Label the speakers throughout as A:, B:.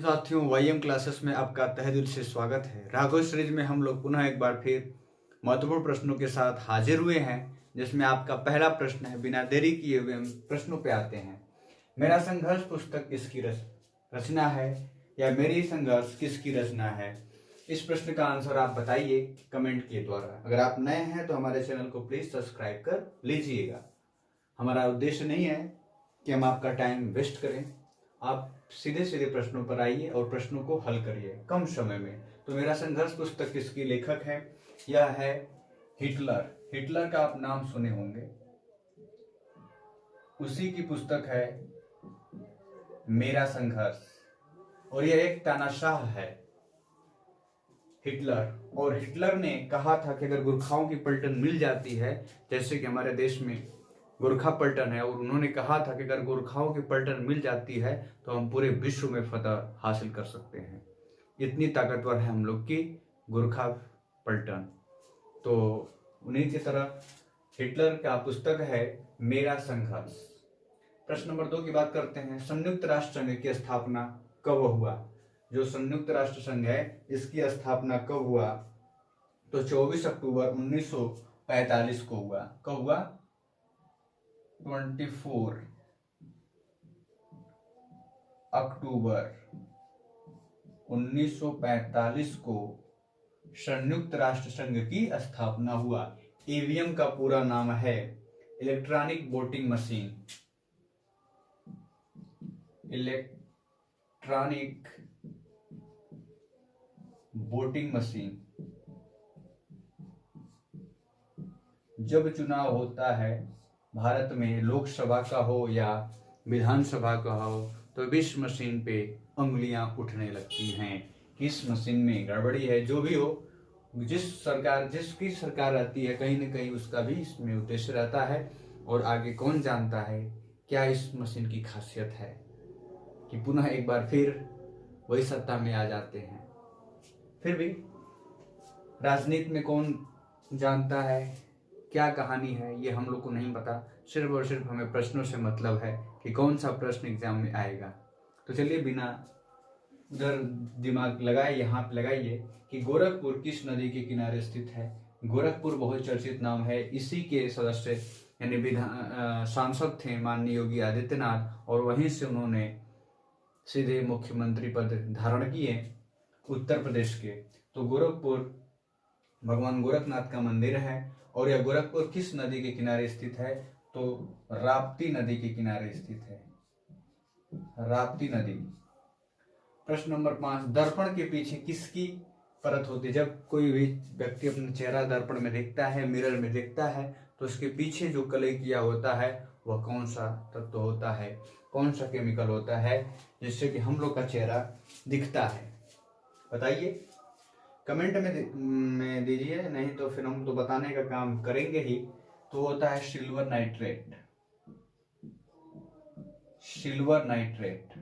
A: साथियों, वाईएम क्लासेस में आपका तहे दिल से स्वागत है। राघव सीरीज में हम लोग पुनः एक बार फिर महत्वपूर्ण प्रश्नों के साथ हाजिर हुए हैं, जिसमें आपका पहला प्रश्न है। बिना देरी किए हुए हम प्रश्नों पे आते हैं। मेरा संघर्ष पुस्तक किसकी रचना है, या मेरी संघर्ष किसकी रचना है? इस प्रश्न का आंसर आप बताइए कमेंट के द्वारा। अगर आप नए हैं तो हमारे चैनल को प्लीज सब्सक्राइब कर लीजिएगा। हमारा उद्देश्य नहीं है कि हम आपका टाइम वेस्ट करें, आप सीधे सीधे प्रश्नों पर आइए और प्रश्नों को हल करिए कम समय में। तो मेरा संघर्ष पुस्तक किसकी लेखक है? यह है हिटलर। हिटलर का आप नाम सुने होंगे, उसी की पुस्तक है मेरा संघर्ष। और यह एक तानाशाह है हिटलर। और हिटलर ने कहा था कि अगर गोरखाओं की पलटन मिल जाती है, जैसे कि हमारे देश में गोरखा पलटन है, और उन्होंने कहा था कि अगर गोरखाओं की पलटन मिल जाती है तो हम पूरे विश्व में फतह हासिल कर सकते हैं। इतनी ताकतवर है हम लोग की गोरखा पलटन। तो उन्हीं की तरह हिटलर का पुस्तक है मेरा संघर्ष। प्रश्न नंबर 2 की बात करते हैं। संयुक्त राष्ट्र संघ की स्थापना कब हुआ? जो संयुक्त राष्ट्र संघ है, इसकी स्थापना कब हुआ? तो 24 अक्टूबर 1945 को हुआ। कब हुआ? 24 अक्टूबर 1945 को संयुक्त राष्ट्र संघ की स्थापना हुआ। ईवीएम का पूरा नाम है electronic voting machine. Electronic voting machine. जब चुनाव होता है भारत में, लोकसभा का हो या विधानसभा का हो, तो इस मशीन पे उंगलियां उठने लगती हैं कि इस मशीन में गड़बड़ी है। जो भी हो, जिसकी सरकार रहती है, कहीं ना कहीं उसका भी इसमें उद्देश्य रहता है। और आगे कौन जानता है क्या इस मशीन की खासियत है कि पुनः एक बार फिर वही सत्ता में आ जाते हैं। फिर भी राजनीति में कौन जानता है क्या कहानी है, ये हम लोग को नहीं पता। सिर्फ और सिर्फ हमें प्रश्नों से मतलब है कि कौन सा प्रश्न एग्जाम में आएगा। तो चलिए बिना उधर दिमाग लगाए यहाँ पे लगाइए कि गोरखपुर किस नदी के किनारे स्थित है। गोरखपुर बहुत चर्चित नाम है। इसी के सदस्य यानी सांसद थे माननीय योगी आदित्यनाथ, और वहीं से उन्होंने सीधे मुख्यमंत्री पद धारण किए उत्तर प्रदेश के। तो गोरखपुर भगवान गोरखनाथ का मंदिर है। और यह गोरखपुर किस नदी के किनारे स्थित है? तो राप्ती नदी के किनारे स्थित है। राप्ती नदी। प्रश्न नंबर 5। दर्पण के पीछे किसकी परत होती है? जब कोई भी व्यक्ति अपना चेहरा दर्पण में देखता है, मिरर में देखता है, तो उसके पीछे जो कलई किया होता है वह कौन सा तत्व होता है, कौन सा केमिकल होता है, जिससे कि हम लोग का चेहरा दिखता है? बताइए, कमेंट में दीजिए, नहीं तो फिर हम तो बताने का काम करेंगे ही। तो होता है सिल्वर नाइट्रेट। Silver nitrate.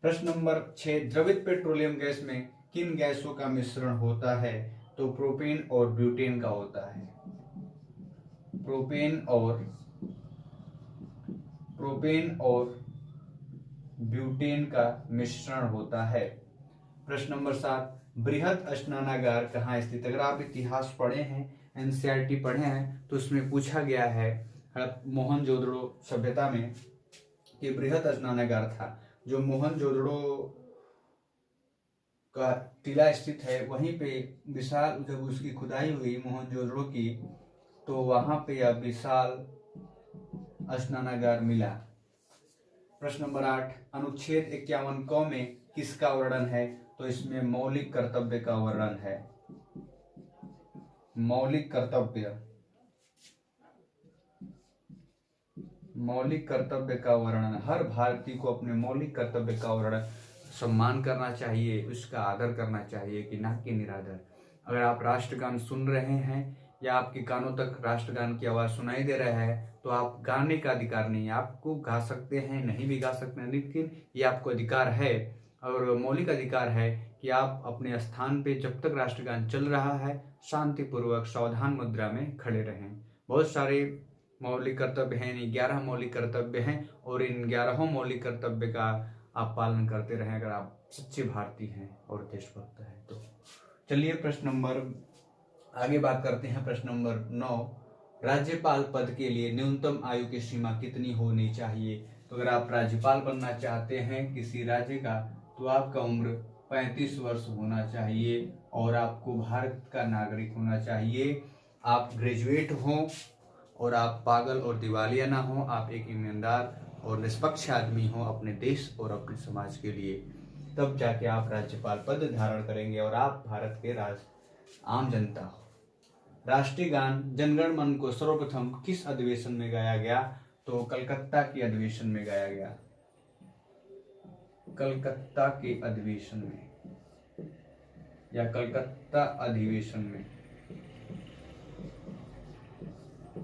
A: प्रश्न नंबर 6। द्रवित पेट्रोलियम गैस में किन गैसों का मिश्रण होता है? तो प्रोपेन और ब्यूटेन का होता है। प्रोपेन और ब्यूटेन का मिश्रण होता है। प्रश्न नंबर 7। बृहद स्नानागार कहाँ स्थित? अगर आप इतिहास पढ़े हैं, एनसीईआरटी पढ़े हैं, तो उसमें पूछा गया है मोहनजोदड़ो सभ्यता में कि बृहद स्नानागार था। जो मोहनजोदड़ो का टीला स्थित है, वहीं पे विशाल, जब उसकी खुदाई हुई मोहनजोदड़ो की, तो वहां पे यह विशाल स्नानागार मिला। प्रश्न नंबर 8। अनुच्छेद 51 क में किसका वर्णन है? तो इसमें मौलिक कर्तव्य का वर्णन है। मौलिक कर्तव्य का वर्णन। हर भारतीय को अपने मौलिक कर्तव्य का वर्णन सम्मान करना चाहिए, उसका आदर करना चाहिए कि ना कि निरादर। अगर आप राष्ट्रगान सुन रहे हैं या आपके कानों तक राष्ट्रगान की आवाज सुनाई दे रहा है, तो आप गाने का अधिकार नहीं है। आपको गा सकते हैं, नहीं भी गा सकते हैं, लेकिन ये आपको अधिकार है और मौलिक अधिकार है कि आप अपने स्थान पे जब तक राष्ट्रगान चल रहा है शांतिपूर्वक सावधान मुद्रा में खड़े रहें। बहुत सारे मौलिक कर्तव्य हैं, 11 मौलिक कर्तव्य हैं और इन 11 मौलिक कर्तव्य का आप पालन करते रहें अगर आप सच्चे भारतीय हैं और देशभक्त हैं तो। चलिए प्रश्न नंबर आगे बात करते हैं। प्रश्न नंबर 9, राज्यपाल पद के लिए न्यूनतम आयु की सीमा कितनी होनी चाहिए? तो अगर आप राज्यपाल बनना चाहते हैं किसी राज्य का तो आपका उम्र 35 वर्ष होना चाहिए और आपको भारत का नागरिक होना चाहिए। आप ग्रेजुएट हों और आप पागल और दिवालिया ना हो, आप एक ईमानदार और निष्पक्ष आदमी हो अपने देश और अपने समाज के लिए, तब जाके आप राज्यपाल पद धारण करेंगे और आप भारत के आम जनता हो। राष्ट्रीय गान जनगण मन को सर्वप्रथम किस अधिवेशन में गाया गया? तो कलकत्ता के अधिवेशन में गाया गया, कलकत्ता के अधिवेशन में या कलकत्ता अधिवेशन में।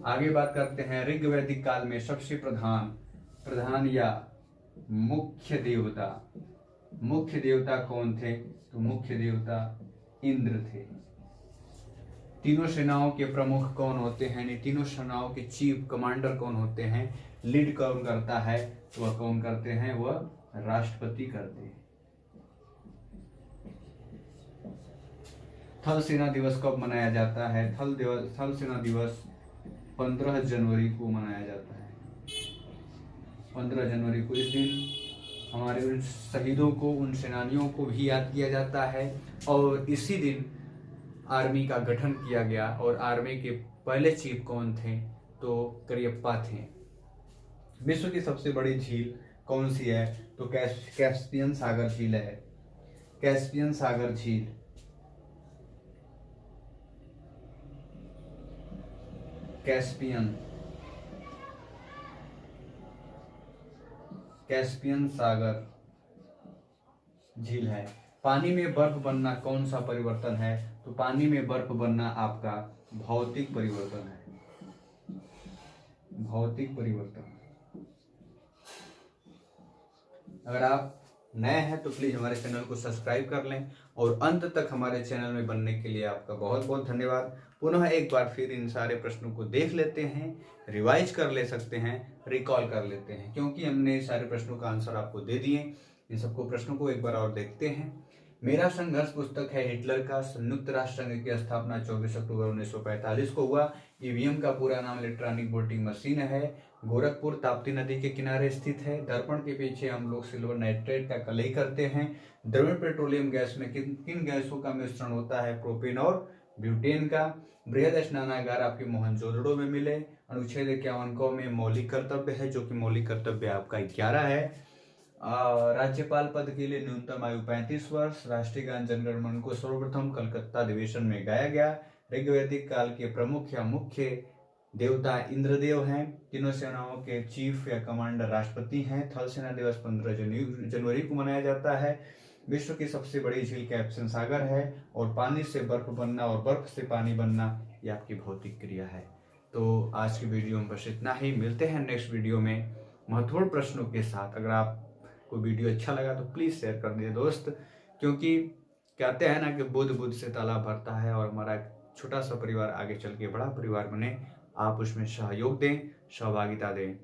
A: आगे बात करते हैं, ऋग वैदिक काल में सबसे प्रधान या मुख्य देवता कौन थे? तो मुख्य देवता इंद्र थे। तीनों सेनाओं के प्रमुख कौन होते हैं? तीनों सेनाओं के चीफ कमांडर कौन होते हैं? लीड कौन करता है? तो वह कौन करते हैं? वह राष्ट्रपति करते हैं। थल सेना दिवस कब मनाया जाता है? थल सेना दिवस 15 जनवरी को मनाया जाता है। 15 जनवरी को इस दिन हमारे उन शहीदों को, उन सेनानियों को भी याद किया जाता है और इसी दिन आर्मी का गठन किया गया। और आर्मी के पहले चीफ कौन थे? तो करियप्पा थे। विश्व की सबसे बड़ी झील कौन सी है? तो कैस्पियन सागर झील है। कैस्पियन सागर झील। कैस्पियन सागर झील है। पानी में बर्फ बनना कौन सा परिवर्तन है? तो पानी में बर्फ बनना आपका भौतिक परिवर्तन है। भौतिक परिवर्तन। अगर आप नए हैं तो प्लीज हमारे चैनल को सब्सक्राइब कर लें और अंत तक हमारे चैनल में बनने के लिए आपका बहुत बहुत धन्यवाद। पुनः एक बार फिर इन सारे प्रश्नों को देख लेते हैं, रिवाइज कर ले सकते हैं, रिकॉल कर लेते हैं, क्योंकि हमने सारे प्रश्नों का आंसर आपको दे दिए। इन सबको प्रश्नों को एक बार और देखते हैं। मेरा संघर्ष पुस्तक है हिटलर का। संयुक्त राष्ट्र संघ की स्थापना 24 अक्टूबर 1945 को हुआ। ईवीएम का पूरा नाम इलेक्ट्रॉनिक वोटिंग मशीन है। गोरखपुर ताप्ती नदी के किनारे स्थित है। दर्पण के पीछे हम लोग सिल्वर नाइट्रेट का कलई करते हैं। द्रविड़ पेट्रोलियम गैस में किन गैसों का मिश्रण होता है? प्रोपेन और ब्यूटेन का। बृहद स्नानागार आपके मोहनजोदड़ो में मिले। अनुच्छेद 51 में मौलिक कर्तव्य है, जो कि मौलिक कर्तव्य आपका 11 है। राज्यपाल पद के लिए न्यूनतम आयु 35 वर्ष। राष्ट्रीय गान जनगण मन को सर्वप्रथम कलकत्ता अधिवेशन में गाया गया। ऋग्वैदिक काल के प्रमुख या मुख्य देवता इंद्रदेव हैं। तीनों सेनाओं के चीफ या कमांडर राष्ट्रपति हैं। थल सेना दिवस 15 जनवरी को मनाया जाता है। विश्व की सबसे बड़ी झील कैस्पियन सागर है और पानी से बर्फ बनना और बर्फ से पानी बनना ये आपकी भौतिक क्रिया है। तो आज की वीडियो में बस इतना ही। मिलते हैं नेक्स्ट वीडियो में महत्वपूर्ण प्रश्नों के साथ। अगर आपको वीडियो अच्छा लगा तो प्लीज शेयर कर दीजिए दोस्त, क्योंकि कहते हैं ना कि बुद्ध से तालाब भरता है और हमारा छोटा सा परिवार आगे चल के बड़ा परिवार बने। आप उसमें सहयोग दें, सहभागिता दें।